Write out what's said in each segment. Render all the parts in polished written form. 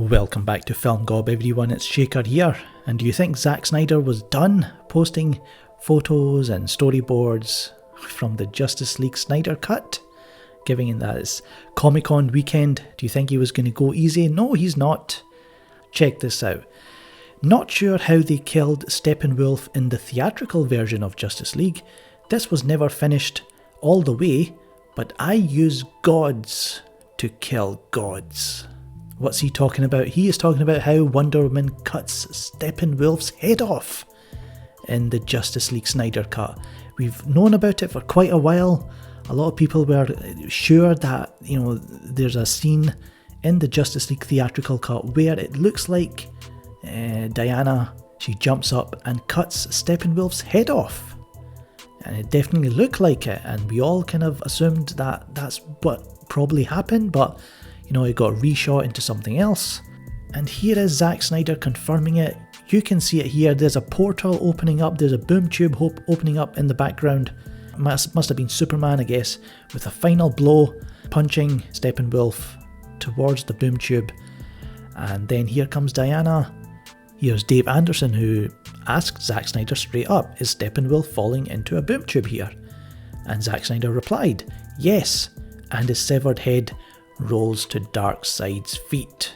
Welcome back to Film Gob everyone, it's Shayker here. And do you think Zack Snyder was done posting photos and storyboards from the Justice League Snyder cut? Given that it's Comic-Con weekend, do you think he was going to go easy? No, he's not. Check this out. Not sure how they killed Steppenwolf in the theatrical version of Justice League. This was never finished all the way, but I use gods to kill gods. What's he talking about? He is talking about how Wonder Woman cuts Steppenwolf's head off in the Justice League Snyder cut. We've known about it for quite a while. A lot of people were sure that, there's a scene in the Justice League theatrical cut where it looks like Diana, she jumps up and cuts Steppenwolf's head off. And it definitely looked like it, and we all kind of assumed that that's what probably happened, but it got reshot into something else. And here is Zack Snyder confirming it. You can see it here. There's a portal opening up. There's a boom tube opening up in the background. Must have been Superman, I guess, with a final blow, punching Steppenwolf towards the boom tube. And then here comes Diana. Here's Dave Anderson, who asked Zack Snyder straight up, is Steppenwolf falling into a boom tube here? And Zack Snyder replied, yes, and his severed head rolls to Darkseid's feet.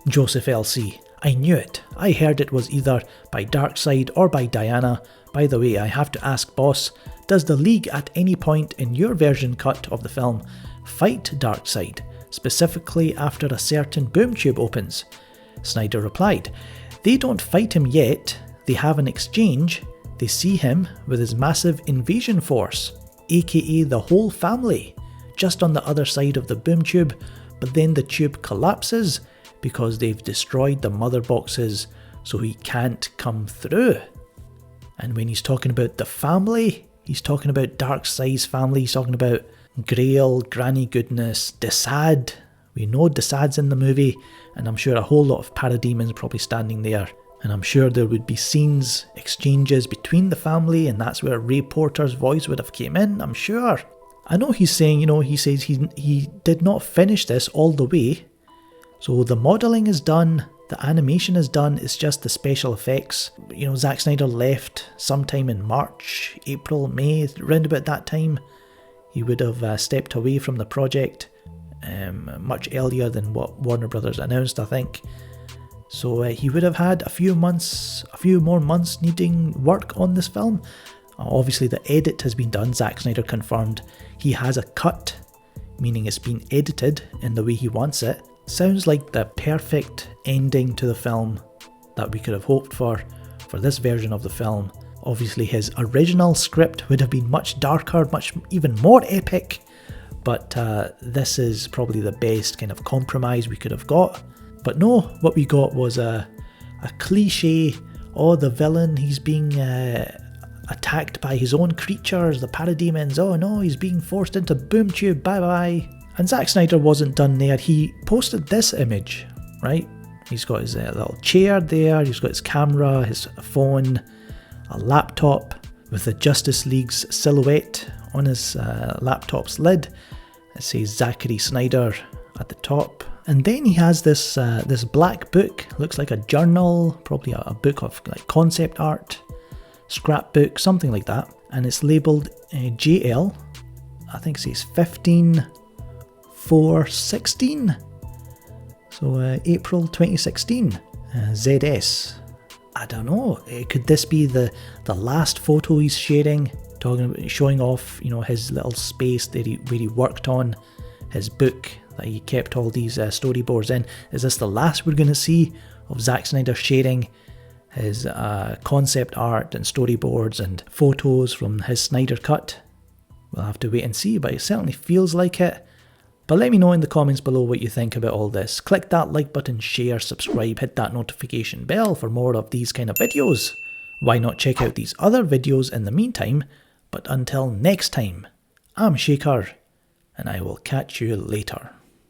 Joseph LC, I knew it. I heard it was either by Darkseid or by Diana. By the way, I have to ask boss, does the League at any point in your version cut of the film fight Darkseid, specifically after a certain boom tube opens? Snyder replied, they don't fight him yet, they have an exchange, they see him with his massive invasion force, aka the whole family, just on the other side of the boom tube, but then the tube collapses because they've destroyed the mother boxes so he can't come through. And when he's talking about the family, he's talking about Darkseid's family, he's talking about Grail, Granny Goodness, Desaad. We know Desaad's in the movie, and I'm sure a whole lot of parademons probably standing there. And I'm sure there would be scenes, exchanges between the family, and that's where Ray Porter's voice would have came in, I'm sure. I know he's saying, he says he did not finish this all the way. So the modelling is done, the animation is done, it's just the special effects. Zack Snyder left sometime in March, April, May, around about that time. He would have stepped away from the project much earlier than what Warner Brothers announced, I think. So he would have had a few more months needing work on this film. Obviously the edit has been done. Zack Snyder confirmed he has a cut, meaning it's been edited in the way he wants it. Sounds like the perfect ending to the film that we could have hoped for this version of the film. Obviously his original script would have been much darker, even more epic, but this is probably the best kind of compromise we could have got. But no, what we got was a cliche, the villain, he's being attacked by his own creatures, the parademons, oh no, he's being forced into boom tube, bye bye. And Zack Snyder wasn't done there, he posted this image, right? He's got his little chair there, he's got his camera, his phone, a laptop with the Justice League's silhouette on his laptop's lid. It says Zachary Snyder at the top. And then he has this black book, looks like a journal, probably a book of like concept art, scrapbook, something like that, and it's labelled JL, I think it says 15/4/16, so April 2016, ZS. I don't know, could this be the last photo he's sharing, showing off his little space that where he worked on his book that he kept all these storyboards in? Is this the last we're going to see of Zack Snyder sharing his concept art and storyboards and photos from his Snyder cut? We'll have to wait and see, but it certainly feels like it. But let me know in the comments below what you think about all this. Click that like button, share, subscribe, hit that notification bell for more of these kind of videos. Why not check out these other videos in the meantime? But until next time, I'm Shayker, and I will catch you later.